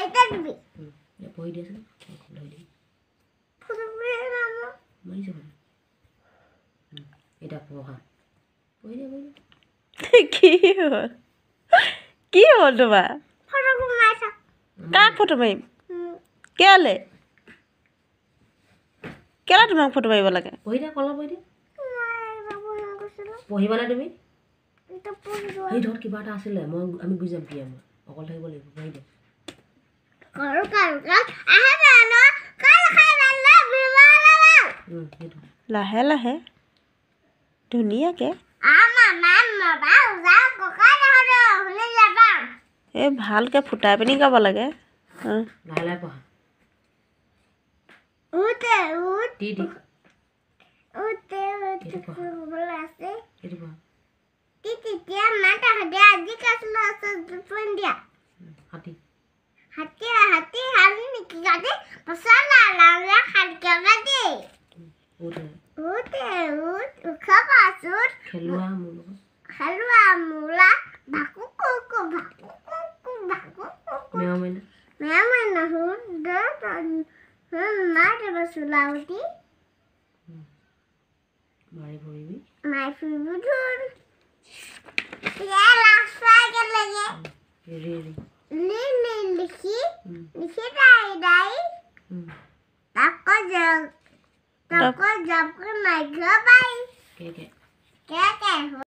এটা দিবি পঢ়ি দিয়াচোন ধৰি দি মাৰি যাব এটা পঢ়া পঢ়ি দিয়া কি হ'ল তোমাৰ কাক ফটো মাৰিম কেলে তোমাক ফটো মাৰিব লাগে পঢ়ি দিয়া কলম পঢ়ি দিয়া পঢ়িবানে তুমি সেই ধৰ কিবা এটা আছিলে আমি বুজি যাম কি আমাৰ অকল থাকিব লাগিব পঢ়ি দিয়া লাহে লাহে ধুনীয়াকে এই ভালকে ফুটাই পিনি গাব লাগে লাহে লাহে পঢ়া দি দি হাতী খেলুৱা মোৰ লগত মেও মেনা মাৰি ফুৰিবি ৰি কে